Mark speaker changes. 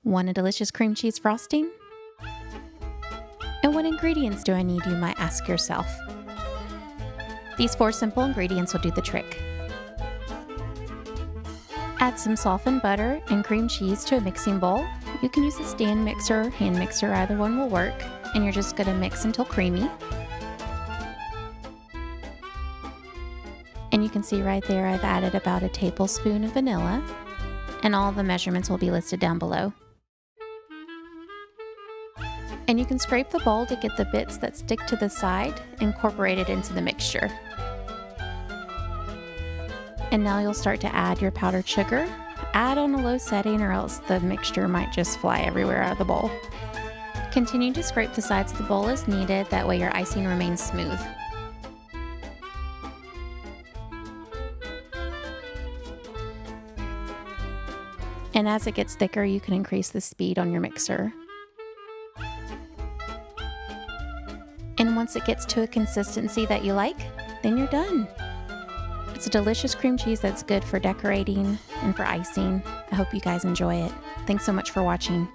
Speaker 1: Want a delicious cream cheese frosting? And what ingredients do I need, you might ask yourself. These 4 simple ingredients will do the trick. Add some softened butter and cream cheese to a mixing bowl. You can use a stand mixer or hand mixer, either one will work. And you're just going to mix until creamy. And you can see right there I've added about a tablespoon of vanilla. And all the measurements will be listed down below. And you can scrape the bowl to get the bits that stick to the side incorporated into the mixture. And now you'll start to add your powdered sugar. Add on a low setting or else the mixture might just fly everywhere out of the bowl. Continue to scrape the sides of the bowl as needed, that way your icing remains smooth. And as it gets thicker, you can increase the speed on your mixer. And once it gets to a consistency that you like, then you're done. It's a delicious cream cheese that's good for decorating and for icing. I hope you guys enjoy it. Thanks so much for watching.